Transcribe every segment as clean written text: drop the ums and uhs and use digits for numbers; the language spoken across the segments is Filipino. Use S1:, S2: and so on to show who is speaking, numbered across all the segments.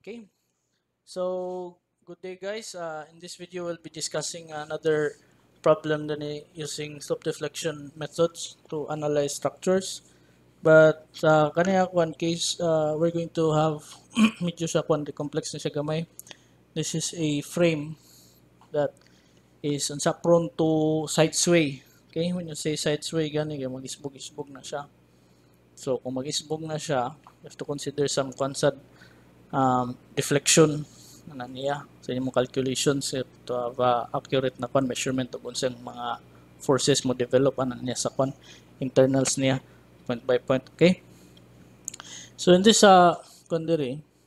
S1: Okay, so good day guys. In this video, we'll be discussing another problem than using slope deflection methods to analyze structures. But sa kaniya one case, we're going to have medyo sa kwan complex na siya gamay. This is a frame that is unsa prone to side sway. Okay, when you say side sway, gani mag-isbog-isbog na siya. So kung mag-isbog na siya, you have to consider some constant deflection na niya sa inyong calculations to have accurate na measurement of unsang mga forces mo develop niya sa internals niya point by point. Okay, so in this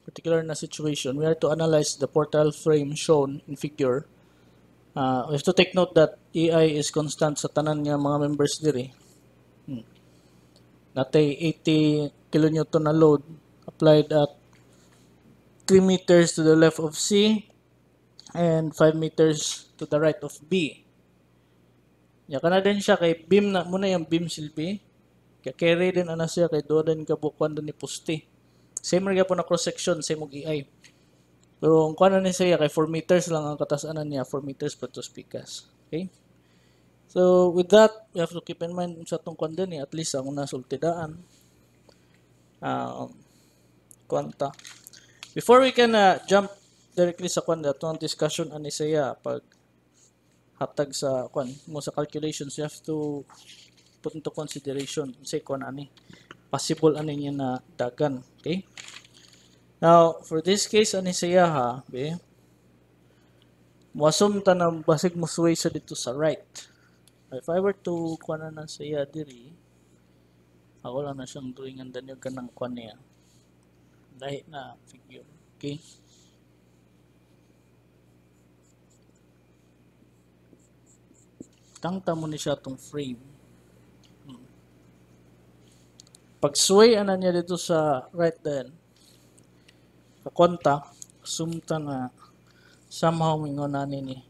S1: particular na situation, we are to analyze the portal frame shown in figure. We have to take note that EI is constant sa tanan niya mga members diri. Natay 80 kilonewton na load applied at 3 meters to the left of C and 5 meters to the right of B. Ya kana din siya kay beam na muna yung beam silbi. Kaya carry din ana siya kay do din kabukuan din ni poste. Same ra po na cross section same og EI. Pero ang kuan ni siya kay 4 meters lang ang katasanan niya, 4 meters per 2 picas. Okay? So with that, we have to keep in mind sa tong kuan din at least ang una sultidaan. Kwanta. Before we can jump directly sa kwan atong discussion ani saya pag hatag sa kwan mo sa calculations, you have to put into consideration say kwan ani possible ani niya na dagan. Okay, now for this case ani saya muasum ta na basig mo sway siya dito sa right. If I were to kwan na saya diri, ako lang na siyang drawingan danyo kanang kwan niya dahil na figure. Okay, tangta mo ni siya itong frame. Pag sway ana niya dito sa right din, kakonta, sumta na somehow mingon na ni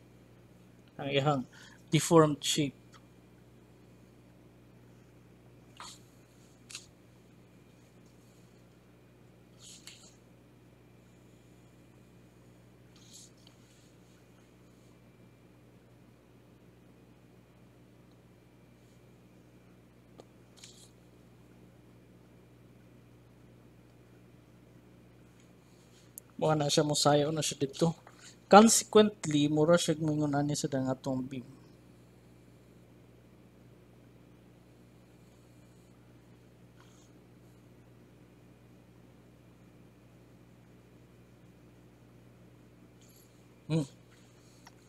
S1: ang ihang deformed shape. Mukha na siya mosayo na siya dito. Consequently, mura siya mingon ani sa dangatong beam.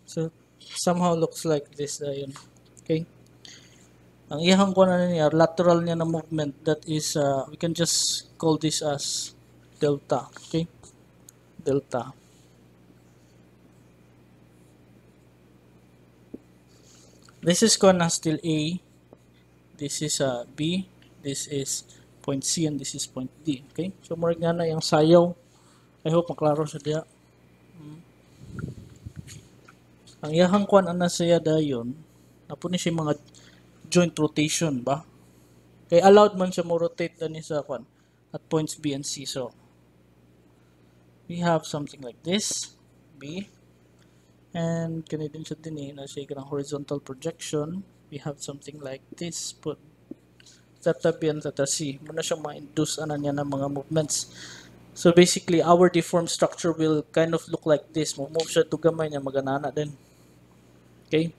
S1: So somehow looks like this yun. Okay. Ang ihang ko na niya, lateral niya na movement, that is, we can just call this as delta. Okay. Delta. This is gonna still A. This is B. This is point C and this is point D. Okay? So more nga na yung sayaw. I hope maklaro sa diya. Ang iyahang kuan ana siya dayon, napo ni siya mga joint rotation ba? Kay allowed man siya mo rotate ani sa kuan at points B and C. So we have something like this, B, and kanidin siya din na siya kanang horizontal projection. We have something like this, put theta B and theta C. Muna siya ma-induce ana niya ng mga movements. So basically, our deformed structure will kind of look like this. Move siya to gamay niya, maganana din. Okay?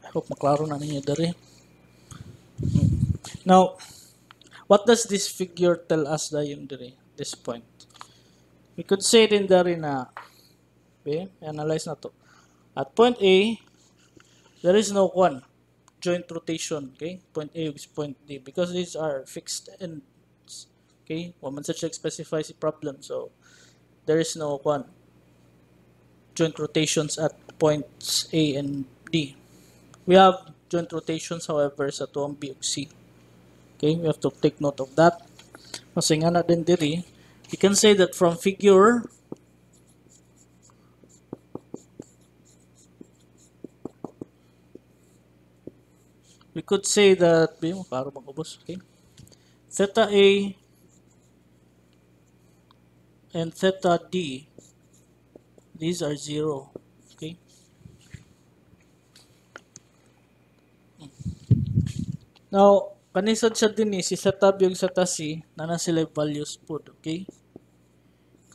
S1: I hope maklaro na ninyo dari. Now, what does this figure tell us dayon dari? This point. We could say din dari na, okay, analyze na to. At point A, there is no joint rotation, okay? Point A is point D because these are fixed ends, okay? One man such specifies the problem, so there is no joint rotations at points A and D. We have joint rotations, however, sa tuwang B ug C. Okay, we have to take note of that. Kasi nga na din diri, you can say that from figure we could say that okay, theta A and theta d, these are 0. Okay? Now, kanisad siya din si theta b ug theta c na na sila values po. Okay?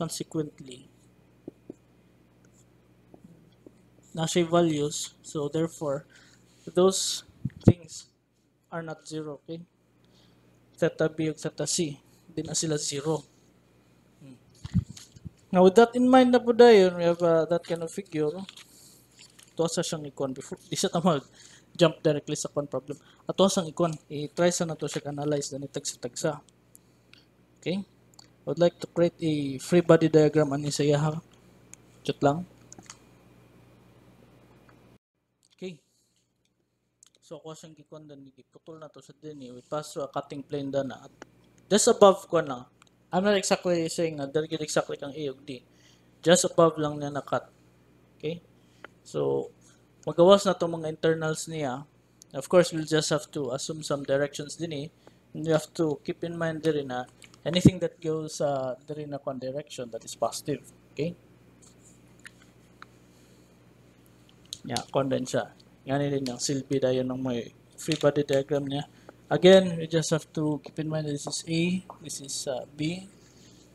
S1: Consequently, na siya values, so therefore, those things are not 0. Okay? Theta b ug theta c, di na sila 0. Now, with that in mind na po dayon, we have that kind of figure. Ito sa siyang ikon before. Di siya tamag jump directly sa kon problem. Ato sang ikon, i-try sa nato siya analyze dani tagsa-tagsa. Okay? I would like to create a free body diagram ani sa yaha. Chut lang. Okay. So ako siyang gikon dan giputol na to sa dinhi. We pass through a cutting plane dana. Just above ko na. I'm not exactly saying na dahil exactly kang A ug D. Just above lang niya na-cut. Okay? So, magawas na itong mga internals niya. Of course, we'll just have to assume some directions din eh. And you have to keep in mind din na anything that goes din na one direction, that is positive. Okay? Yeah, condensate siya. Yan din yung silbi dayon ng may free body diagram niya. Again, we just have to keep in mind that this is A, this is B,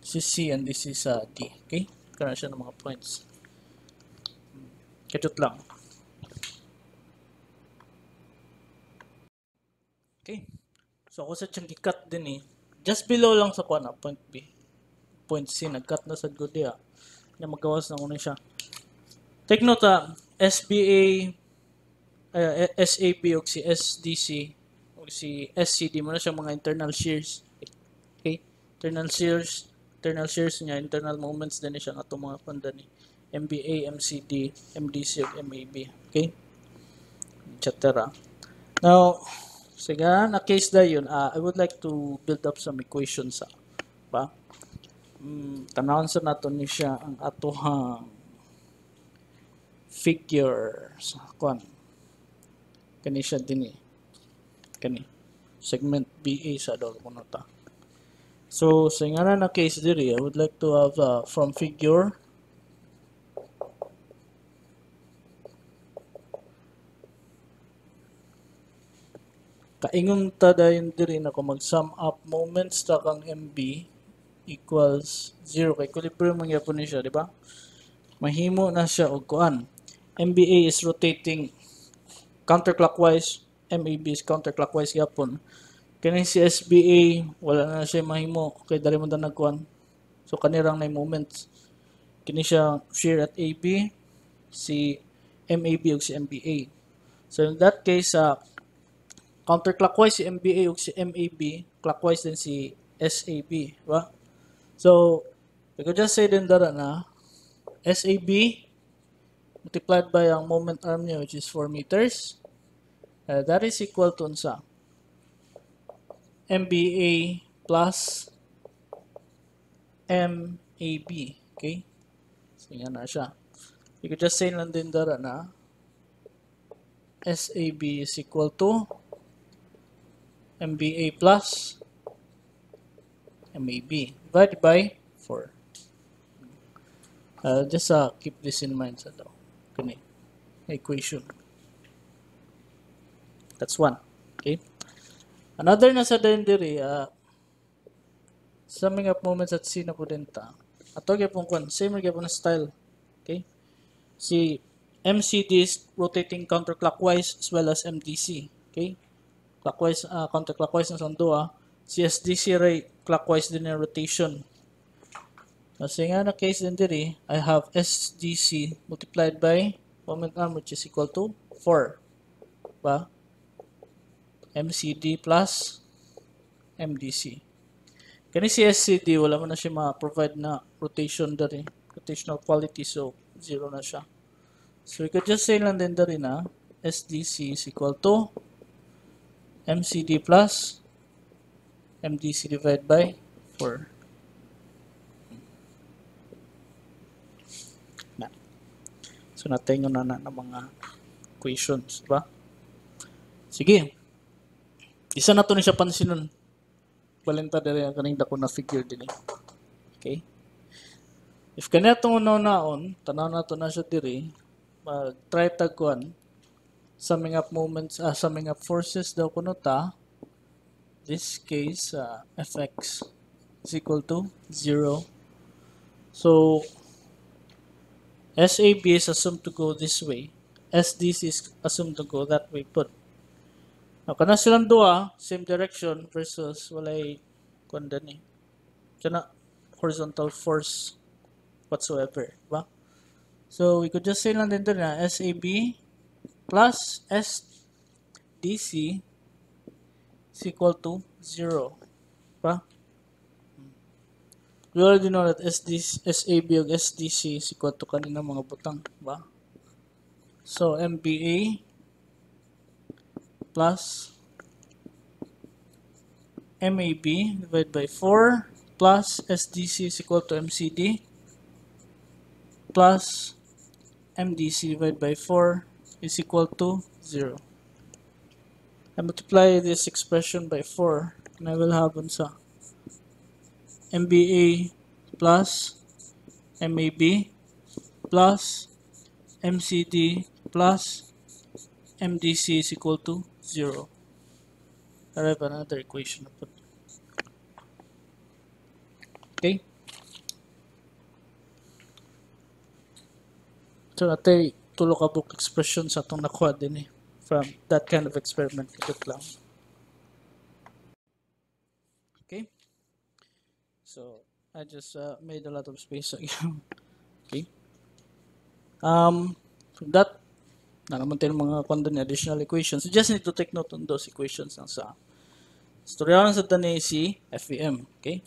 S1: this is C, and this is D. Okay? Karoon siya ng mga points. Kachut lang. Okay. So, ako sa siyang i-cut din eh. Just below lang sa kuha point B. Point C, nag-cut na sa good dia. Na magawas na kunin siya. Take note SBA, SAB o si SDC o si SCD mo na siya mga internal shears. Okay? Internal shears niya, internal moments din siya nga itong mga panda ni MBA, MCD, MDC o MAB. Okay? Etc. Now, sige, na case na yun, I would like to build up some equations. Ba? Tanawon sa nato ni siya ang atohang figure sa kwan. Kani siya din eh. Kani. Segment BA sa dol ko nota. So, sa nga na case diri, I would like to have from figure kaingon ta dayon diri na kung mag-sum up moments ta kang MB equals 0 kay equilibrium man gyapon ni siya, di ba? Mahimo na siya og kuan. MBA is rotating counterclockwise, MAB is counterclockwise gyapon. Kani si SBA wala na siya mahimo kay dali mo na nagkuan. So kanirang na moments. Kini siya shear at AB, si MAB ug si MBA. So in that case counterclockwise si MBA ug si MAB, clockwise din si SAB, ba? So, we could just say din dara na SAB multiplied by ang moment arm niya which is 4 meters. That is equal to unsa? MBA plus MAB. Okay? So, yan na siya. You could just say lang din dara na SAB is equal to MBA plus MAB divided by 4. Just keep this in mind sa daw. Kani equation. That's one. Okay. Another na sa din diri summing up moments at C na po din ta. Ato gyapon kon same gyapon na style. Okay. Si MCD is rotating counterclockwise as well as MDC. Okay. Clockwise, counterclockwise na sando Si SDC ray clockwise din yung rotation. Kasi nga na case din diri, I have SDC multiplied by moment arm which is equal to 4. Ba? MCD plus MDC. Kani si SCD, wala mo na siya ma-provide na rotation dari. Rotational quality, so 0 na siya. So we could just say lang din dari na SDC is equal to MCD plus MDC divided by 4. So natingon na ng mga equations, diba? Sige. Isa na to ni siya pansinon. Balenta dere kaning dako na figure din. Okay? If kanya itong unaw-naon, tanaw na ito na siya diri, mag-try tagkuan, summing up forces daw kuno ta, this case, Fx is equal to 0. So, SAB is assumed to go this way. SDC is assumed to go that way put. Now, kana silang duha, same direction versus walay kuanda ni. Kana horizontal force whatsoever, ba? So, we could just say lang din na SAB plus SDC is equal to 0, ba? We already know that SAB ug SDC is equal to kanina mga butang, ba? So, MBA plus MAB divided by 4 plus SDC is equal to MCD plus MDC divided by 4 is equal to 0. I multiply this expression by 4 and I will have unsa MBA plus MAB plus MCD plus MDC is equal to 0. I have another equation. Okay. So natay tulo ka book expression sa atong nakuha din from that kind of experiment. Ito lang. Okay. So I just made a lot of space again. Okay. From that, na naman tayo mga kondon additional equations. You just need to take note on those equations lang sa storyahan sa tani si FEM. Okay.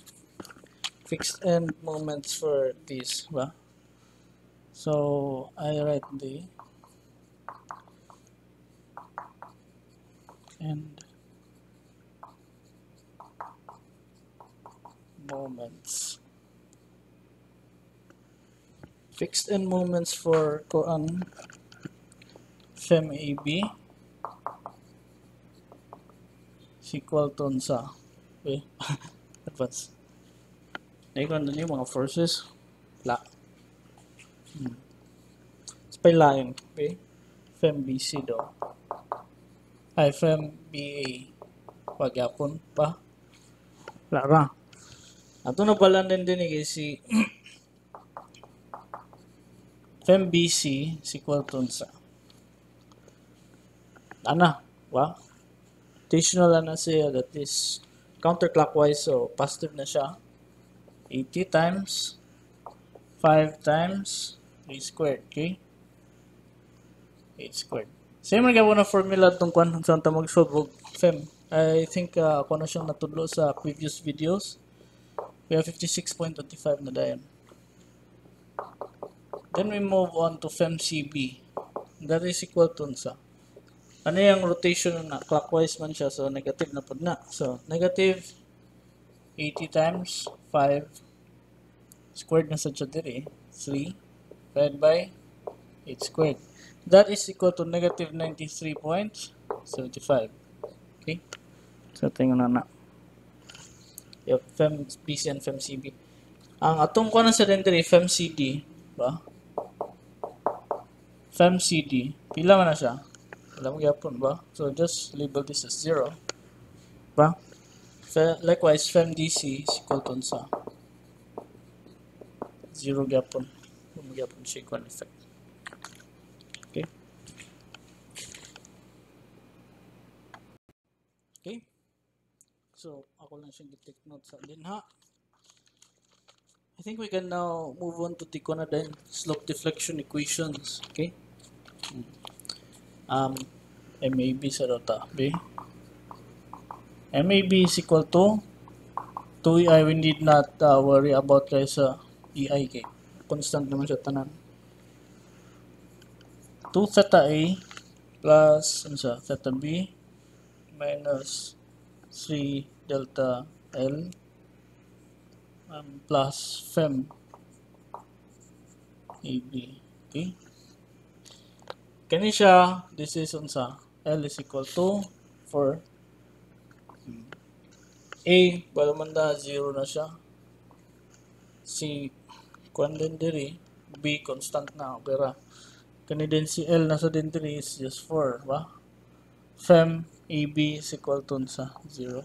S1: Fixed end moments for this, ba? So I write the end moments. Fixed end moments for koan FEM-AB is equal to sa advance. Naikon na mga forces la. Pailain, okay? FEM-BC do. Ay, FEM-BA. Pagyapon pa. Lara. Ato na pala din si FEM-BC is equal to sa ana, ba? Rotational na siya, that is counterclockwise, so positive na siya. 80 times 5 times 3 squared, okay? 8 squared. Same rin gawin na formula itong kung saan ta mag-solve FEM. I think ako na siyang natudlo sa previous videos. We have 56.25 na dayon. Then we move on to FEM-CB. That is equal to sa ano yung rotation na clockwise man siya, so negative na po na. So negative 80 times 5 squared na sa siya diri 3 divided by 8 squared. That is equal to negative 93.75. Okay? So, tingnan na. Yung FEM-BC and FEM-CB. Ang atong ko na sa dendry, FEM-CD, ba? FEM-CD, pila man na siya? Wala mo gyapon ba? So, just label this as 0. Ba? Likewise, FEM-DC is equal to sa 0 gyapon. Wala mo gyapon siya equal effect. Okay. Okay. So, ako lang siyang take note sa linha. I think we can now move on to the Conradine slope deflection equations. Okay. MAB sa data B. MAB is equal to 2EI. We need not worry about kay sa EI kay constant naman siya tanan. 2 theta A plus theta B minus 3 delta L plus FEM AB. Okay. Kani siya, this is L is equal to 4. A, wala man da, 0 na siya. Si kuan din diri B constant na opera. Kani din si L nasa din diri is just 4, ba? Fem AB is equal to sa 0.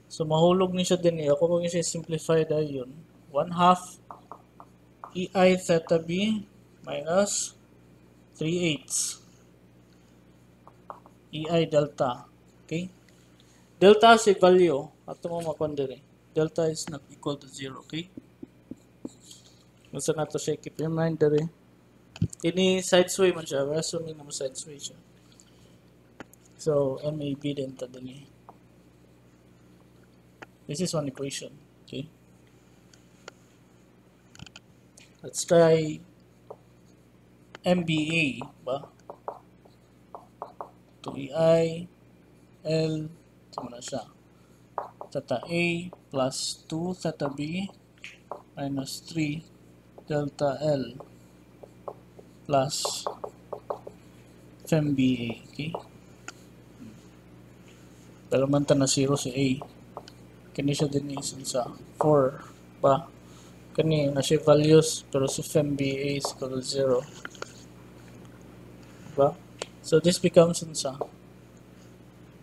S1: So mahulog ni siya din ako kung siya simplify dayon 1 half EI theta B minus 3/8 EI delta. Okay? Delta si value ato mo makon diri. Delta is not equal to 0, okay? Gusto na to siya keep in mind diri. Ini side sway man siya. We're assuming na mo side sway siya. So, MAB din ta din eh. This is one equation. Okay? Let's try MBA ba? 2EI L sama na siya. Theta A plus 2 theta B minus 3 delta L plus Fem BA. Okay? Pero man ta na 0 si A. Kani siya din is sa 4 ba? Kani na siya values pero si Fem BA is equal to 0. Ba? So this becomes sa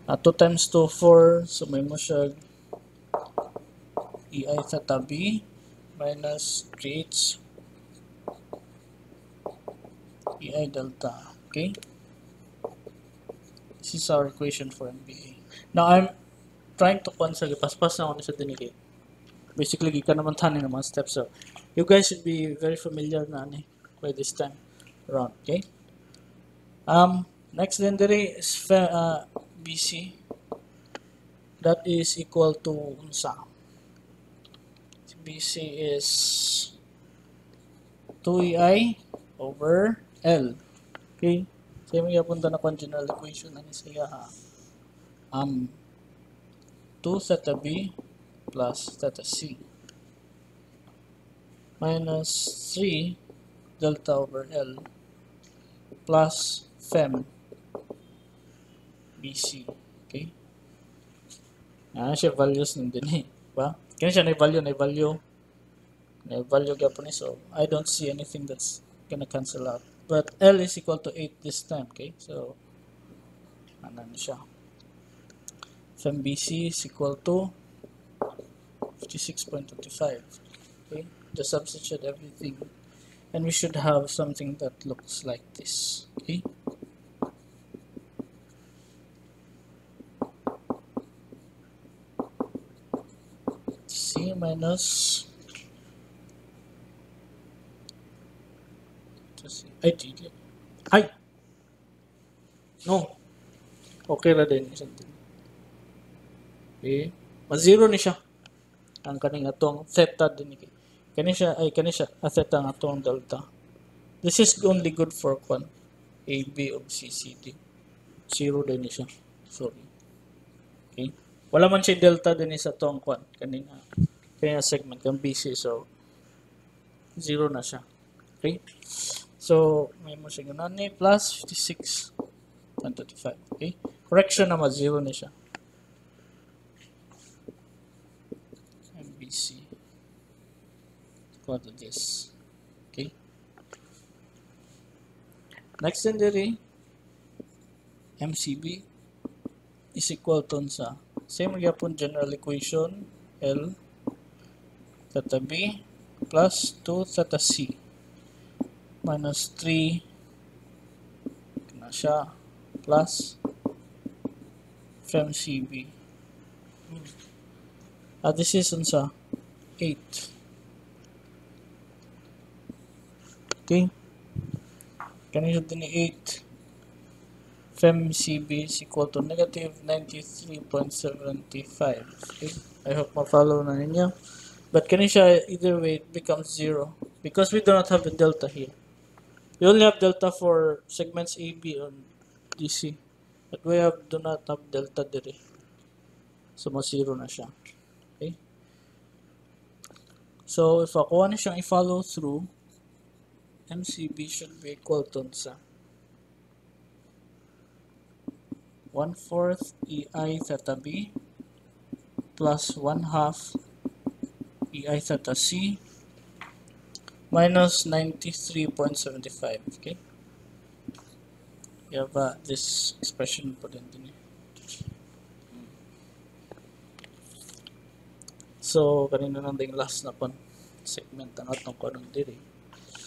S1: 2 times 2, 4. So may mo siya EI theta B minus 3H EI delta. Okay? This is our equation for MBA. Now, I'm trying to consider paspas na ako sa dinili. Basically, gikan naman tanin ng mga steps. So, you guys should be very familiar na by this time around. Okay? Next then diri is BC. That is equal to unsa. BC is 2EI over L. Okay? So, yung punta na general equation na siya ha. 2 theta B plus theta C minus 3 delta over L plus Fem BC. Okay? Siya values nun din eh. Ba? Kaya siya na-value gapon eh. So, I don't see anything that's gonna cancel out. But L is equal to 8 this time. Okay? So, ano na siya. Fem BC is equal to 56.25. Okay? Just substitute everything. And we should have something that looks like this. Okay? C minus ay no okay ra din okay ma-zero ni siya ang kaning atong theta din kani siya theta ang atong delta. This is only good for kwan AB of CCD. Zero din ni siya, sorry. Okay, wala man siya delta din sa atong kwan kanina segment kang BC, so zero na siya. Okay, so may mo siya ganani plus 56.25. Okay, correction naman zero na siya. MBC equal to this. Okay, next din diri MCB is equal to sa same gyapon general equation L theta B plus 2 theta C minus 3 na siya plus Fem CB. This is unsa 8. Okay, kanina din 8 Fem CB is equal to negative 93.75. Okay, I hope ma-follow na ninyo. But can either way it becomes 0 because we do not have the delta here. We only have delta for segments AB on DC, but we do not have delta dire. So ma-0 na siya. Okay. So if ako na siyang i-follow through, MCB should be equal to sa 1/4 EI theta B plus 1/2 EI theta C minus 93.75. Okay? You have this expression po din din. So, kanina nang ding last na pon segment ang atong kanong diri.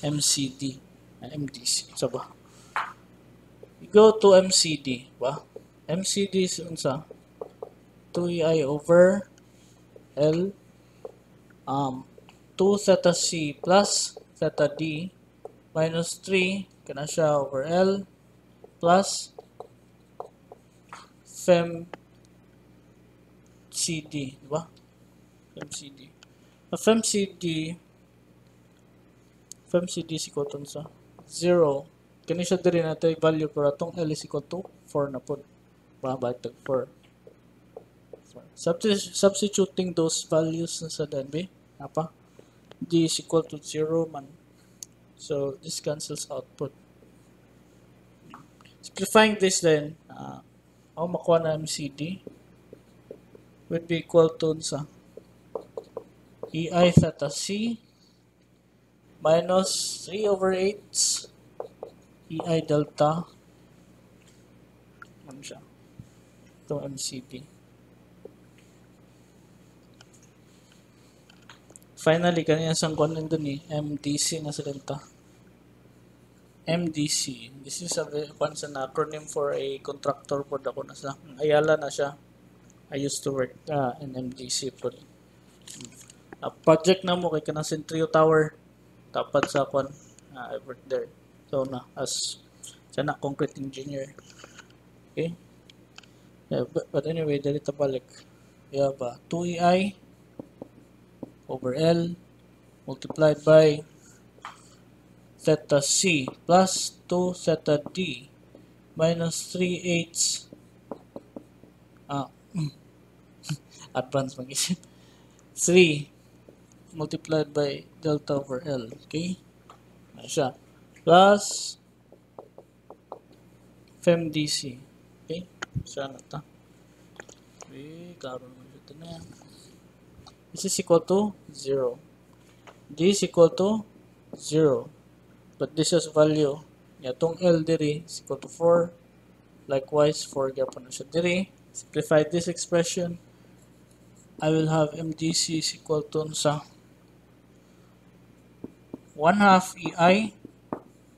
S1: MCD, MDC. Sa ba? We go to MCD, ba? MCD is unsa? 2ei over L 2 theta C plus theta D minus 3 kana siya over L plus fem CD, di ba? FemCD. FemCD is equal to sa 0. Kani siya diri nato value para tong L is equal to 4 na pod. Babatag 4. Substituting those values sa danbe, apa? D is equal to 0 man. So this cancels output. Simplifying this then, how makuha na MCD would be equal to sa EI theta C minus 3 over 8 EI delta ano siya? Ito MCD. Finally, kanina sang kunin dun MDC na sa delta. MDC. This is an acronym for a contractor po ako na sa Ayala na siya. I used to work in MDC po. Project na mo kay kanang Centrio Tower. Tapat sa kwan. I worked there. So na as sana concrete engineer. Okay. Yeah, but anyway, dali ta balik. We have 2ei over L multiplied by theta C plus 2 theta D minus 3/8 advance mag-isip 3 multiplied by delta over L. Okay? Ano siya? Plus FemDC. Okay? Saan na ta? Okay, klaro naman dito na yan. This is equal to 0. D is equal to 0. But this is value. Itong L diri is equal to 4. Likewise, 4 gyapon na siya diri. Simplify this expression. I will have MDC is equal to sa 1/2 EI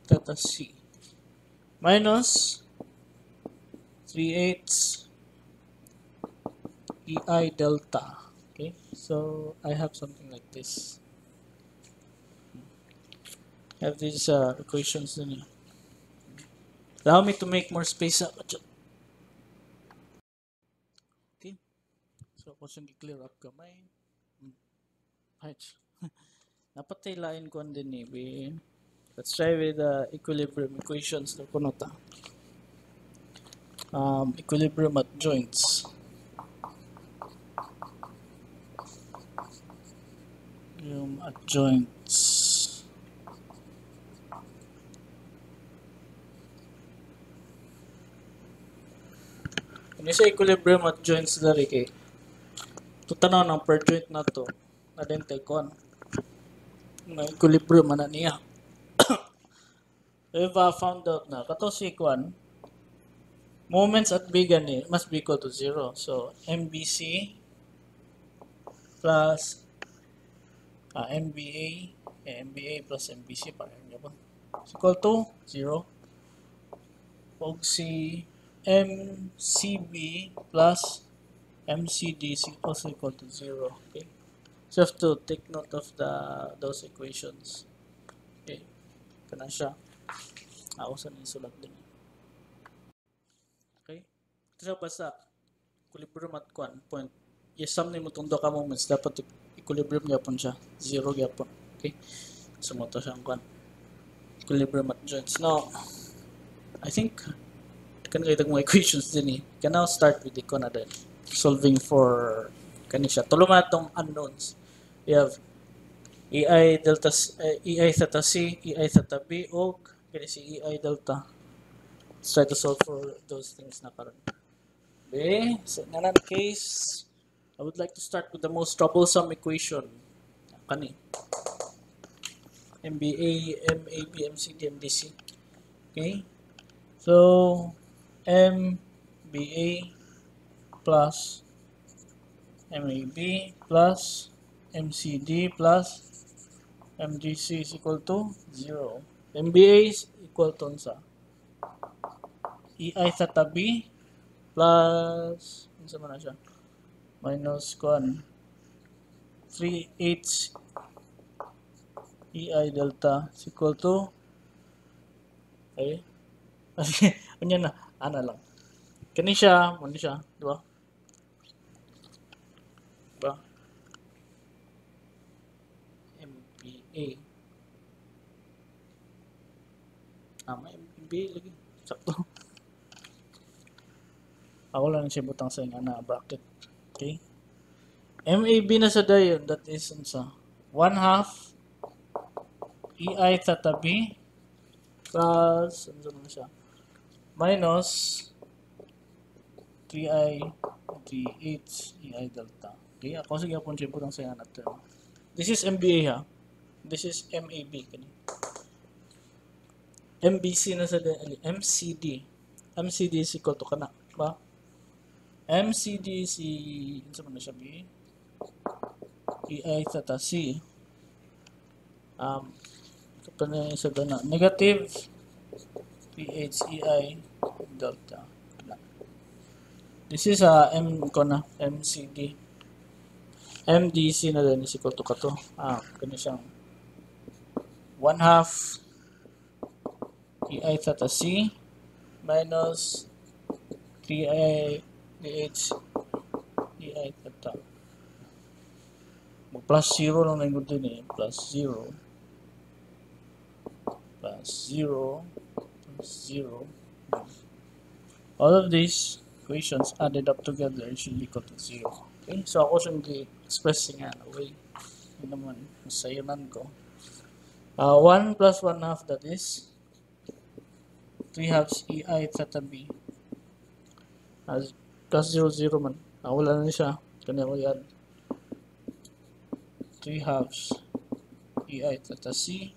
S1: theta C minus 3/8 EI delta. Okay, so I have something like this. I have these equations in here. Allow me to make more space up. Okay, so kung siyang i-clear up kamay. Napatay lain ko din ni. Let's try with equilibrium equations na kunota. Equilibrium at joints. At joints. Kung sa equilibrium at joints dari kay tutanaw ng per joint na to na din tayo na equilibrium na niya. We've found out na kato si kwan moments at bigan must be equal to 0. So MBC plus MBA plus MBC parang niya ba? Is equal to 0. Pag si MCB plus MCD is also equal to 0. Okay. So you have to take note of those equations. Okay. Kana siya. Ako sa nisulat din. Okay. Ito basta equilibrium at point. Yes, sum mo itong ka moments. Dapat equilibrium yapon siya. 0 yapon. Okay. So mo to siyang equilibrium at joints. Now, I think kan kayo mga equations din Can now start with the then. Solving for kanisya. Tulungan itong unknowns. We have EI delta EI theta C, EI theta B, o kani si EI delta. Let's try to solve for those things na karon. Okay, so in another case, I would like to start with the most troublesome equation. Kani. MBA, MAB, MCD, MDC. Okay? So, MBA plus MAB plus MCD plus MDC is equal to 0. MBA is equal to sa EI sa tabi plus ano man na siya? Minus 3H EI delta is equal to okay. Ano na? Ana lang. Kani siya, ano siya, di ba? Diba? MBA. May MBA lagi. Sakto. Ako lang siya butang sa nga bracket. Okay. MAB na sa dayon, that is sa 1/2 EI sa tabi plus ano na siya? Minus 3i 3h EI delta. Okay, ako sige po siya butang sa nga term. This is MBA ha. This is MAB kani. MBC na sa MCD. MCD is equal to kana ba? MCD si ano man na siya B? EI theta C. Kapag sa dana negative PH EI delta. This is M ko na MCD. MDC na din is equal to kato. Kani siyang 1/2 EI theta C minus 3i PH EI theta. Mag-plus 0 lang na yung din eh. Plus 0. Plus 0. Plus 0. All of these equations added up together should be equal to 0. Okay? So ako siyang expressing nga away. Yun naman. Masayanan ko. 1 plus 1/2 that is 3/2 EI theta B. As plus 0, 0 man. Wala na siya. Kanya ko yan. 3/2 EI theta C.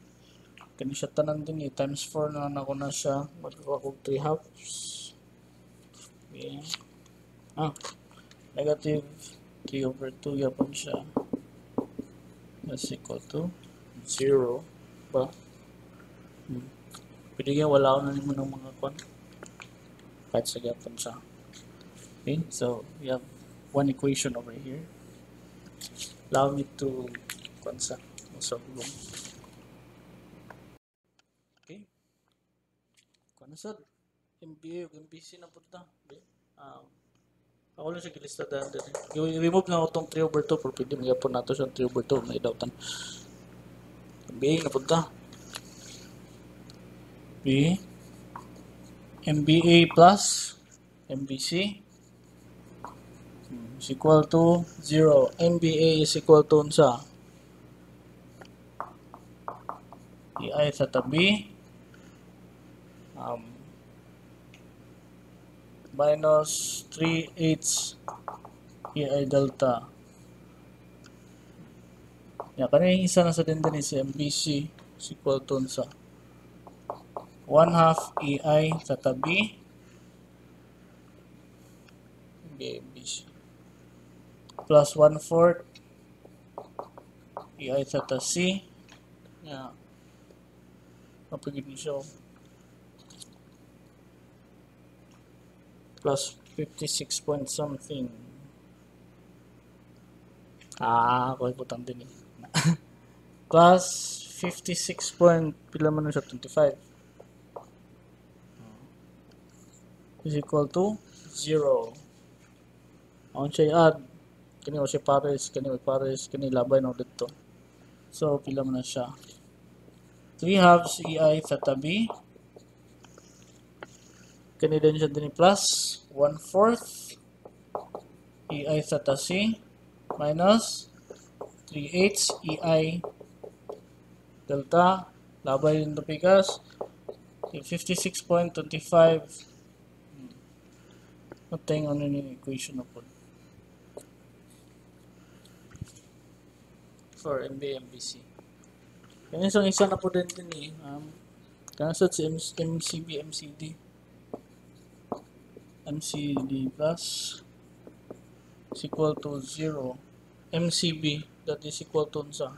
S1: Kanya siya tanan din eh. Times 4 na ako na siya. Magkakawa ko 3/2. Okay. Negative 3/2 yapon siya. That's equal to 0. Ba? Pwede nga wala ko na naman ng mga kwan. Kahit sa yapon siya. Okay, so we have one equation over here. Allow me to concept also. Okay. Konasad MBA ug MBC na punta. Okay. Ako lang siya gilista dahil i-remove na itong 3/2 pero pwede magyapon nato siya 3/2 may doubtan. MBA na punta. B MBA plus MBC is equal to 0. MBA is equal to unsa? EI theta B minus 3h EI delta. Kanina isa na sa din si MBC is equal to unsa? 1/2 EI theta B MBC plus 1/4 EI theta C. Kapagin siya plus 56 point something. Ako iputang din eh. Plus 56 point, pila man siya, 25. Is equal to 0. Ang siya add. Kani o siya pares, kani labay no dito. So, pila man na siya. 3/2 EI theta B. Kani din siya din plus 1/4 EI theta C minus 3h EI delta. Labay yung dupikas. 56.25. Nating ano yung equation na po. For MBA MBC. Kanya isang isa na po din eh. Kanasad si MCB, MCD plus is equal to 0. MCB that is equal to sa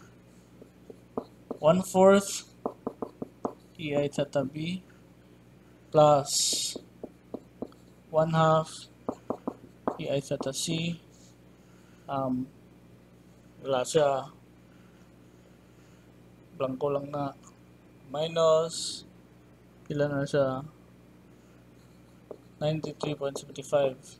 S1: 1/4 EI theta B plus 1/2 EI theta C. Wala siya. Blanco lang na. Minus pila na siya 93.75.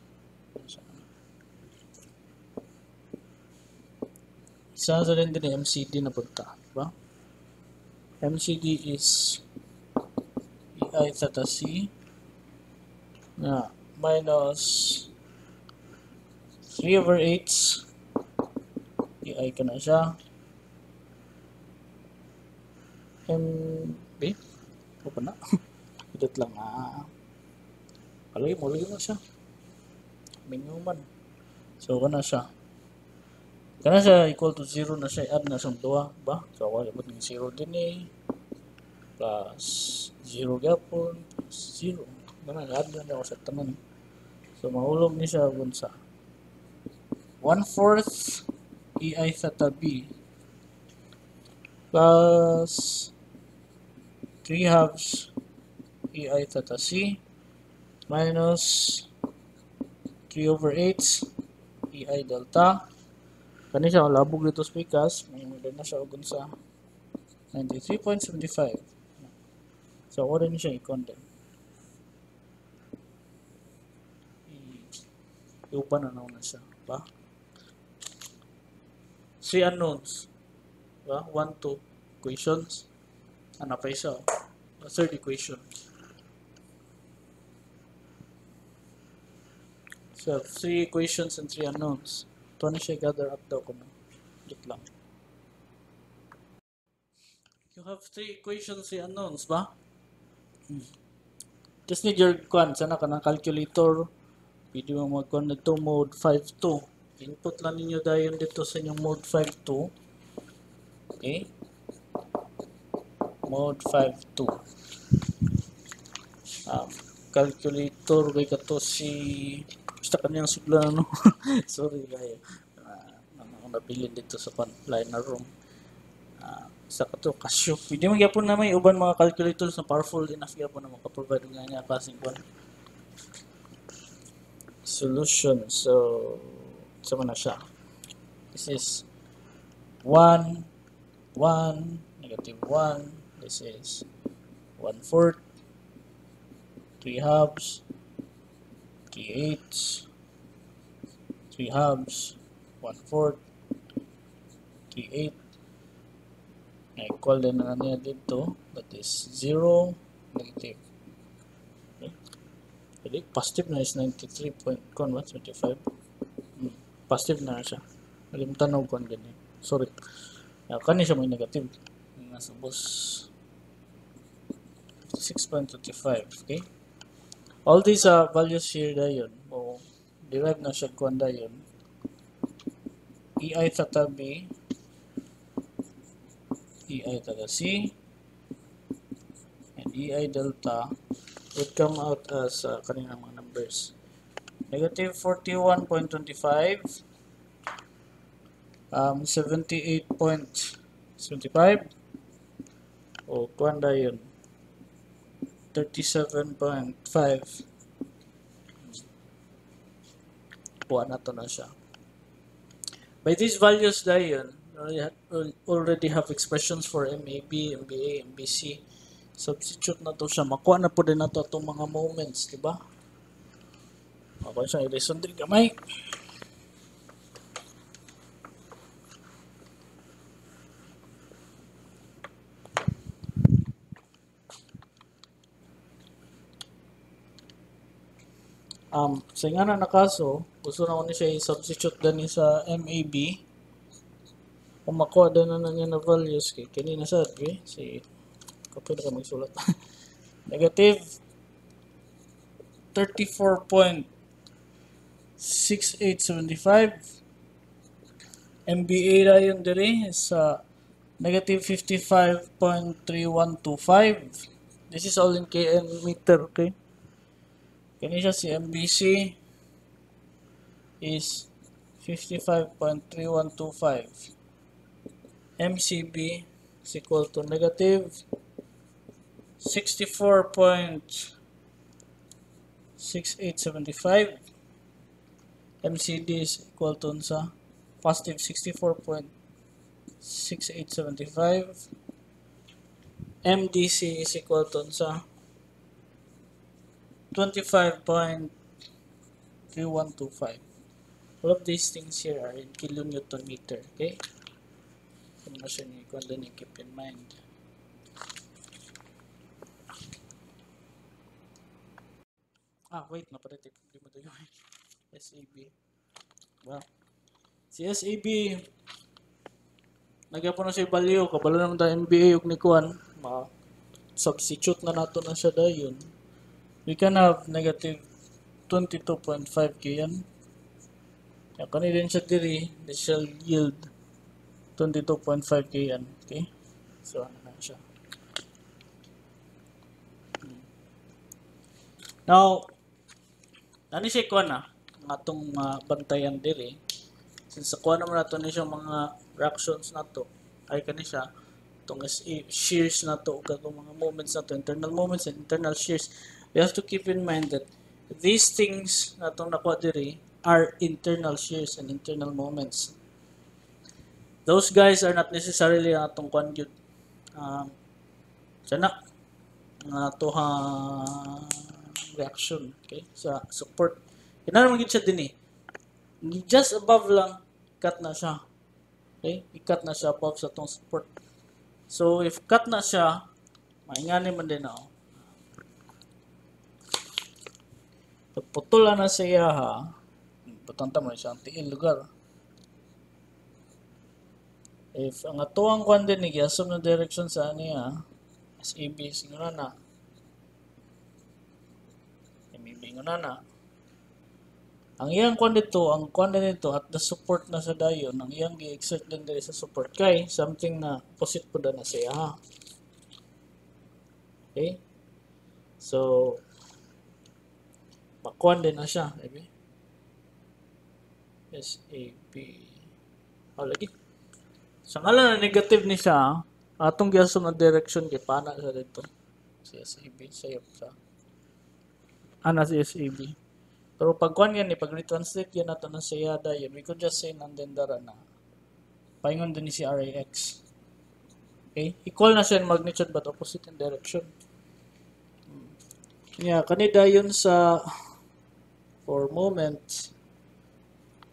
S1: Isa sa rin din MCD na punta, diba? MCD is EI theta C na minus 3/8 EI ka na siya MB o pa na idot lang lagi mo siya minuman so kana siya equal to 0 na siya add na siyang 2 ba so ako ibot ng 0 din plus 0 gapon plus 0 kana add na ako sa tanan so mahulog ni siya sa 1/4 EI theta B plus 3/2 EI theta C minus 3/8 EI delta. Kani siya labog dito sa pikas, may na siya ugon sa 93.75. So ako rin siya i-content. I-upan na siya, ba? 3 unknowns. Ba? 1, 2 equations. Ano pa isa? Third equation. So, 3 equations and 3 unknowns. Ito na siya gather up daw ko na. Dito lang. You have 3 equations, 3 unknowns, ba? Just need your sana ka ng calculator. Pwede mo mag-con nito mode 5.2. Input lang ninyo dayon dito sa inyong mode 5.2. Okay? Mode 5.2. Calculator kay kato si basta kanyang sugla no. Sorry guys. Ako nabilin dito sa liner room. Sa kato Casio. Pwede mo gyapon na may uban mga calculators na powerful enough gyapon na maka-provide nga niya klaseng kwan. Solution. So sama na siya. This is 1 1 negative 1. This is 1/4 3/2 3/8 3/2 1/4 3/8 na equal din na niya dito, that is 0 negative. Okay. Jadi positive na is 93.25. Positive na siya. Nalimutan na ko ganyan. Sorry. Kani siya may negative. Nasa boss 6.25. Okay. All these values here dayon o derive na siya kuan dayon. EI theta B, EI theta C, and EI delta would come out as kaninang mga numbers. Negative 41.25, 78.75, o kuan dayon 37.5. Kuha na to na siya. By these values dayon, already have expressions for MAB, MBA, MBC. Substitute na to siya. Makuha na po din na to itong mga moments, diba? Ako siya i-reason din kamay. Sa nga na kaso, gusto na ko ni siya i-substitute din sa MAB. Kung makuha din na niya na values, kay kanina sa si kapag ka magsulat. Negative 34.6875. MBA na yun din sa negative 55.3125. This is all in kn meter, okay? Kani siya si MBC is 55.3125. MCB is equal to negative 64.6875. MCD is equal to sa positive 64.6875. MDC is equal to sa 25.3125. All of these things here are in kilonewton meter, okay? So, na siya ni keep in mind. Wait, naparitik. Hindi mo ito yung SAB. Wow. Si SAB, nagyapo na siya value. Kabalo naman tayo MBA yung nikuan. Substitute na nato na siya dayon. We can have negative 22.5 kyan. Kaya kanina din siya diri, they shall yield 22.5 kyan. Okay? So, ano na siya. Now, ano siya kuha na? Ang atong bantayan diri. Since kuha naman nato na siya mga reactions na to, ay kani siya, itong shears na to, itong mga moments na to, internal moments and internal shears. We have to keep in mind that these things na itong nakuha diri are internal shears and internal moments. Those guys are not necessarily ang atong kuha yun. Sana, nga to reaction, okay, sa support. Kailangan naman siya din eh. Just above lang, cut na siya. Okay? I-cut na siya above sa tong support. So, if cut na siya, mainganin man din ako. Pagputulan na siya ha, patanta mo siya ang tiin lugar. If ang atuang kwan din ni assume na direction sa niya, SAB, siguro na. Na. Ang iyang kwan dito, at the support na sa dayon, ang iyang gi-exert din diri sa support kay something na opposite po na siya. Okay? So, makwan din na siya. Maybe. SAB. Lagi. Sa ngalan na negative ni siya, atong gi-assume na direction kay pana sa dito. Si SAB, sayop sa si SAB. Pero pag kuan yan, pag retranslate yan nato ng sayada yun, we could just say nandendara na paingon din ni si RAX. Okay? Equal na siya in magnitude but opposite in direction. Kanida yun sa for moment.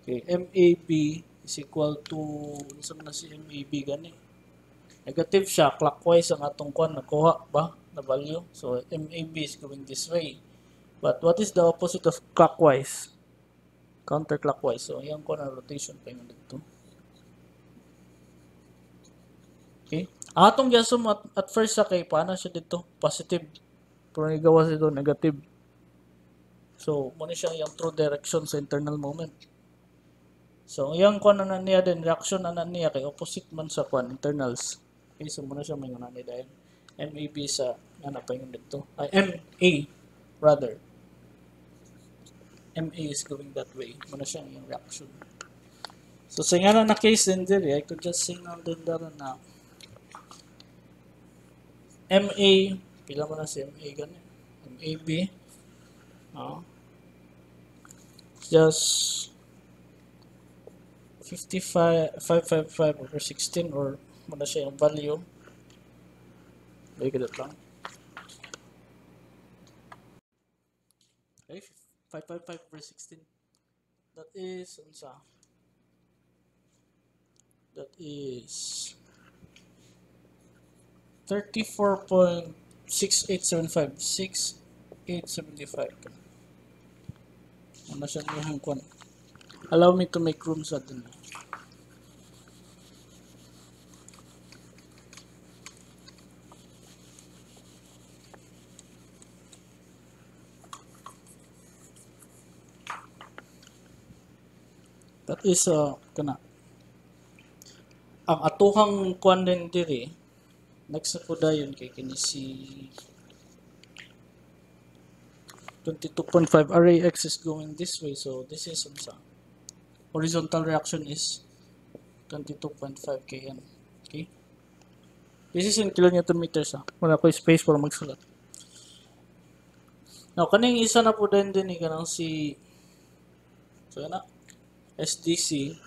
S1: Okay, MAB is equal to saan na si MAB gani? Negative siya, clockwise ang atong kuan nakuha ba na value. So MAB is going this way. But what is the opposite of clockwise? Counterclockwise. So, yan ko na rotation pa yung dito. Okay. Atong gasum at first sa kay paano siya dito? Positive. Pero nagawa siya dito negative. So, muna siya yung true direction sa internal moment. So, yung kwan na niya din, reaction na niya kay opposite man sa kwan, internals. Okay, so muna siya may nga na dahil MAB sa, ano pa yung dito? MA, rather. MA is going that way. Muna siya yung reaction. So, sa nga na case din diri, I could just say na din dara na MA, pila mo na si MA gani? MAB, just 555 over 16 or muna siya yung value. Balik it lang. Okay, 555 over 16. That is, that is 34.6875. 6875. Ano siya yung kwan? Allow me to make room sa din. That is kana ang atuhang kuan din diri next na po dayon kay kini si 22.5 array x is going this way, so this is unsa horizontal reaction is 22.5 kN. Okay, this is in kilonewton meters wala ko space para magsulat. Now kaning isa na po din kanang si so na SDC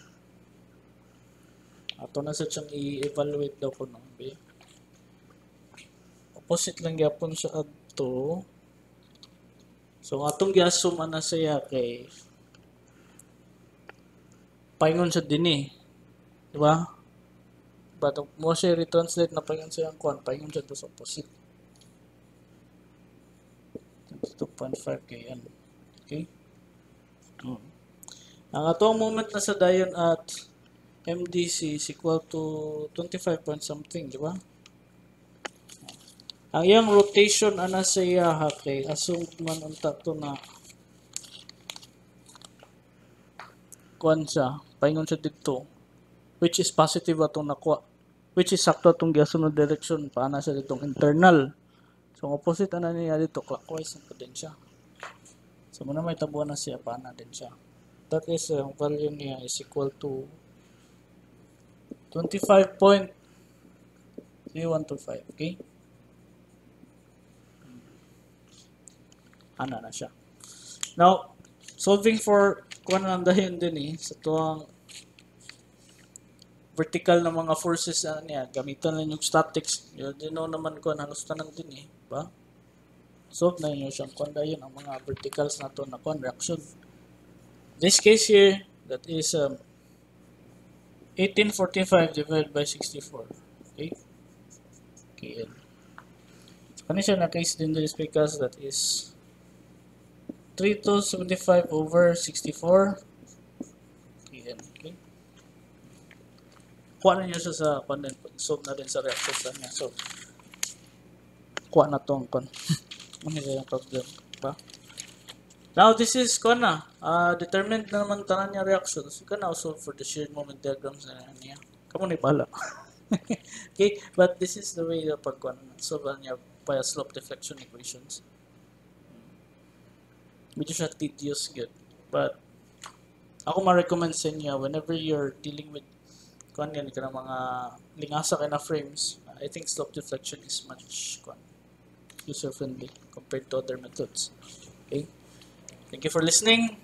S1: ato na sa siyang i-evaluate daw ko nung opposite lang gyapon siya adto. So atong gi-assume ana siya kay paingon siya dinhi, di ba? But mo siya retranslate na paingon siya ang kuan, paingon siya to sa opposite. 2.5 kN. Okay? Ang atong moment na sa dayon at MDC is equal to 25 point something, di ba? Ang iyang rotation ana sa iya kay assume man unta to na kuan siya, paingon siya dito, which is positive atong nakuha, which is sakto atong giasunod direction paana siya ditong internal. So opposite ana niya dito clockwise na din siya. So muna may tabuan na siya paana din siya. That is ang value niya is equal to 25.0125. Okay? Ana na siya. Now, solving for kuan lang dayon din sa tuwang vertical na mga forces niya, gamitan lang yung statics. Yun naman ko halos tanan din ba? Solve na yun siyang kuan dayon ang mga verticals na to na kuan reaction. This case here, that is 1845 divided by 64. Okay? KL. Kani siya na case din is because that is 3275 over 64 KL. Okay? Kuha na niya siya sa kuan din. Solve na din sa reaction niya. So, kuha na to ang kuan. Ano yung problem? Ba? Now, this is kuan na. Determined na naman tanan niya reactions. You can now solve for the shared moment diagrams na niya. Kamu ni pala. Okay, but this is the way na pag solve niya by slope deflection equations. Medyo siya tedious good. But, ako ma-recommend sa inyo whenever you're dealing with kuan yan ka ng mga lingasa ka na frames, I think slope deflection is much user-friendly compared to other methods. Okay? Thank you for listening.